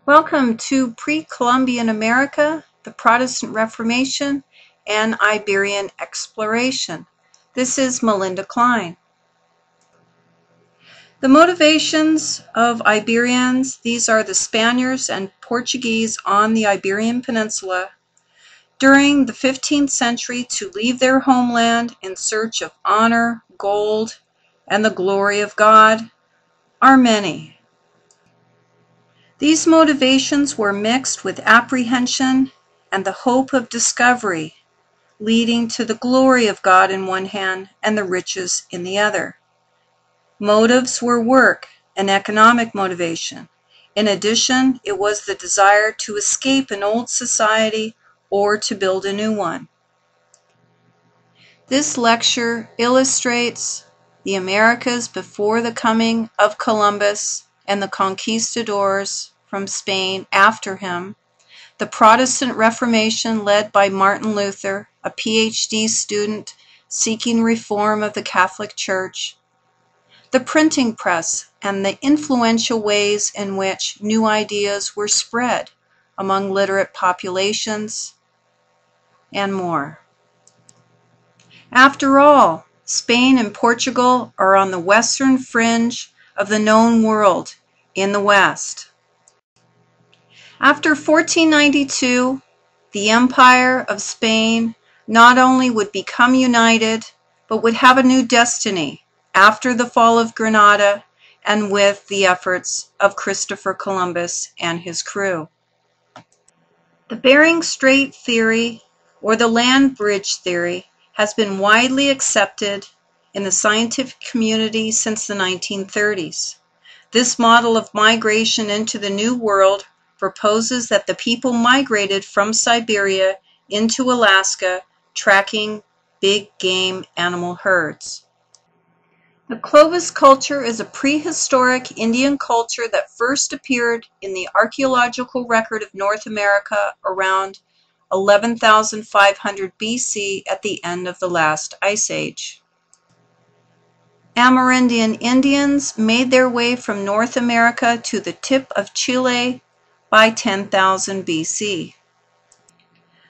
Welcome to Pre-Columbian America, the Protestant Reformation, and Iberian Exploration. This is Melinda Klein. The motivations of Iberians, these are the Spaniards and Portuguese on the Iberian Peninsula, during the 15th century to leave their homeland in search of honor, gold, and the glory of God, are many. These motivations were mixed with apprehension and the hope of discovery, leading to the glory of God in one hand and the riches in the other. Motives were work and economic motivation. In addition, it was the desire to escape an old society or to build a new one. This lecture illustrates the Americas before the coming of Columbus and the conquistadors from Spain after him, the Protestant Reformation led by Martin Luther, a PhD student seeking reform of the Catholic Church, the printing press and the influential ways in which new ideas were spread among literate populations, and more. After all, Spain and Portugal are on the western fringe of the known world in the West. After 1492, the Empire of Spain not only would become united, but would have a new destiny after the fall of Granada and with the efforts of Christopher Columbus and his crew. The Bering Strait theory, or the land bridge theory, has been widely accepted in the scientific community since the 1930s. This model of migration into the New World proposes that the people migrated from Siberia into Alaska, tracking big game animal herds. The Clovis culture is a prehistoric Indian culture that first appeared in the archaeological record of North America around 11,500 BC at the end of the last ice age. Amerindian Indians made their way from North America to the tip of Chile by 10,000 BC.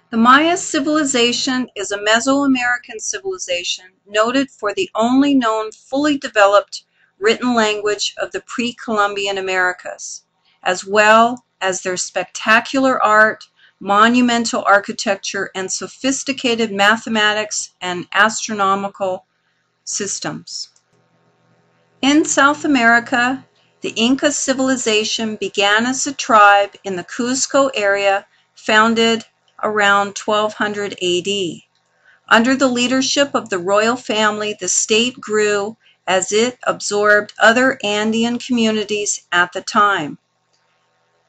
The Maya civilization is a Mesoamerican civilization noted for the only known fully developed written language of the pre-Columbian Americas, as well as their spectacular art, monumental architecture, and sophisticated mathematics and astronomical systems. In South America, the Inca civilization began as a tribe in the Cuzco area, founded around 1200 AD. Under the leadership of the royal family, the state grew as it absorbed other Andean communities at the time.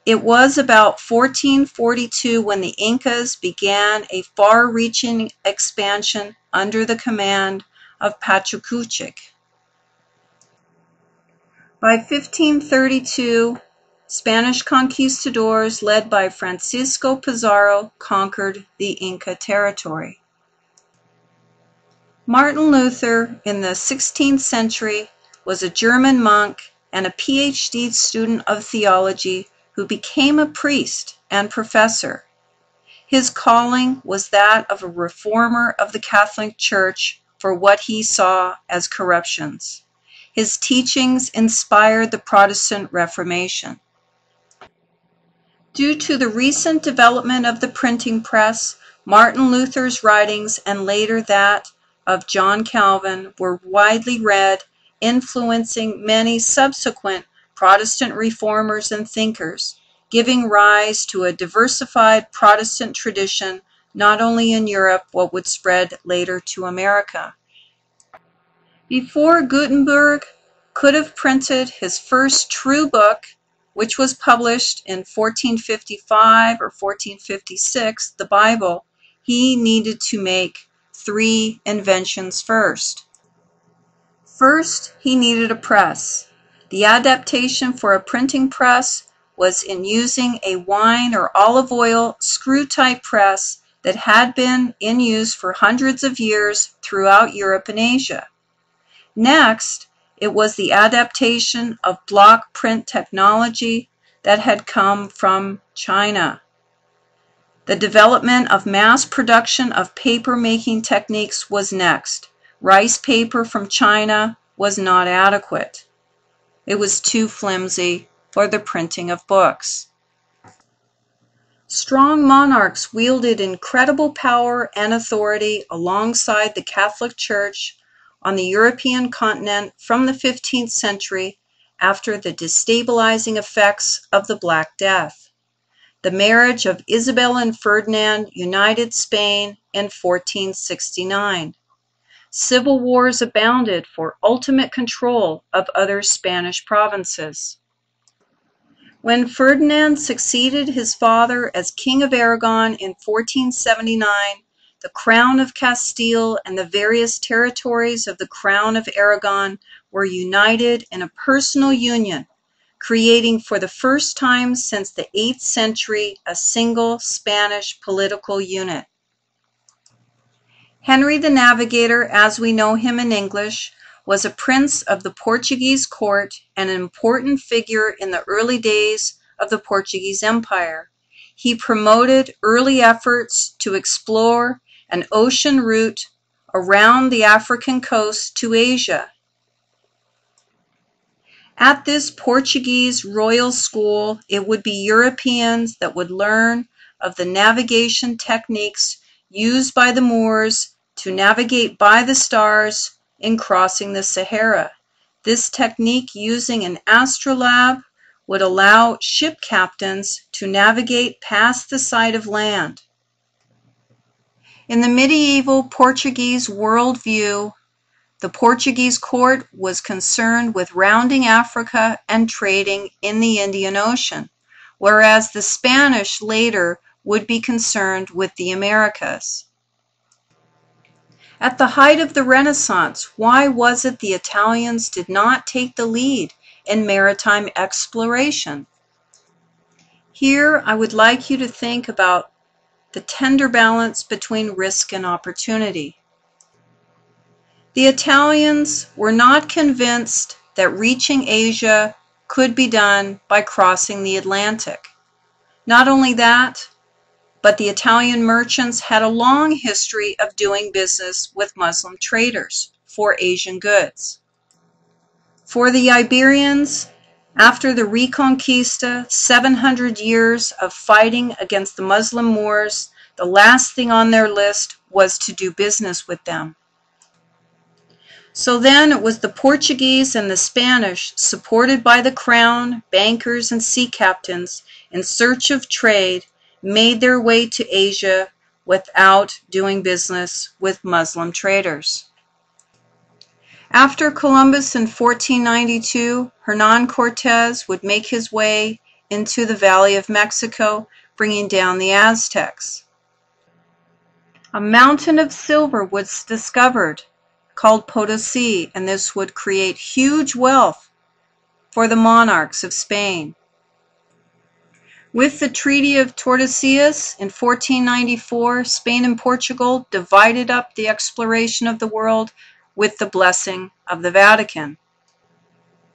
It was about 1442 when the Incas began a far-reaching expansion under the command of Pachacutic. By 1532, Spanish conquistadors led by Francisco Pizarro conquered the Inca territory. Martin Luther in the 16th century was a German monk and a PhD student of theology who became a priest and professor. His calling was that of a reformer of the Catholic Church for what he saw as corruptions. His teachings inspired the Protestant Reformation. Due to the recent development of the printing press, Martin Luther's writings and later that of John Calvin were widely read, influencing many subsequent Protestant reformers and thinkers, giving rise to a diversified Protestant tradition not only in Europe but would spread later to America. Before Gutenberg could have printed his first true book, which was published in 1455 or 1456, the Bible, he needed to make 3 inventions first. First, he needed a press. The adaptation for a printing press was in using a wine or olive oil screw-type press that had been in use for hundreds of years throughout Europe and Asia. Next, it was the adaptation of block print technology that had come from China. The development of mass production of paper-making techniques was next. Rice paper from China was not adequate. It was too flimsy for the printing of books. Strong monarchs wielded incredible power and authority alongside the Catholic Church on the European continent from the 15th century after the destabilizing effects of the Black Death. The marriage of Isabel and Ferdinand united Spain in 1469. Civil wars abounded for ultimate control of other Spanish provinces. When Ferdinand succeeded his father as King of Aragon in 1479, the Crown of Castile and the various territories of the Crown of Aragon were united in a personal union, creating for the first time since the 8th century a single Spanish political unit. Henry the Navigator, as we know him in English, was a prince of the Portuguese court and an important figure in the early days of the Portuguese Empire. He promoted early efforts to explore an ocean route around the African coast to Asia. At this Portuguese royal school, it would be Europeans that would learn of the navigation techniques used by the Moors to navigate by the stars in crossing the Sahara. This technique, using an astrolabe, would allow ship captains to navigate past the sight of land. In the medieval Portuguese worldview, the Portuguese court was concerned with rounding Africa and trading in the Indian Ocean, whereas the Spanish later would be concerned with the Americas. At the height of the Renaissance, why was it the Italians did not take the lead in maritime exploration? Here, I would like you to think about the tender balance between risk and opportunity. The Italians were not convinced that reaching Asia could be done by crossing the Atlantic. Not only that, but the Italian merchants had a long history of doing business with Muslim traders for Asian goods. For the Iberians, after the Reconquista, 700 years of fighting against the Muslim Moors, the last thing on their list was to do business with them. So then it was the Portuguese and the Spanish, supported by the crown, bankers, and sea captains, in search of trade, made their way to Asia without doing business with Muslim traders. After Columbus in 1492, Hernán Cortés would make his way into the Valley of Mexico, bringing down the Aztecs. A mountain of silver was discovered, called Potosí, and this would create huge wealth for the monarchs of Spain. With the Treaty of Tordesillas in 1494, Spain and Portugal divided up the exploration of the world with the blessing of the Vatican.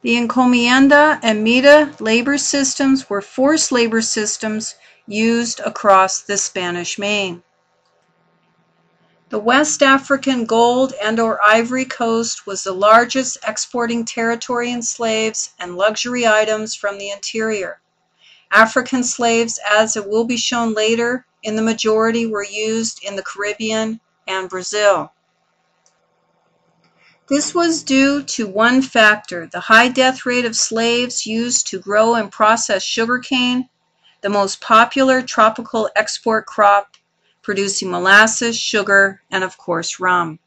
The encomienda and mita labor systems were forced labor systems used across the Spanish Main. The West African gold and/or Ivory Coast was the largest exporting territory in slaves and luxury items from the interior. African slaves, as it will be shown later, in the majority were used in the Caribbean and Brazil. This was due to one factor, the high death rate of slaves used to grow and process sugarcane, the most popular tropical export crop, producing molasses, sugar, and of course rum.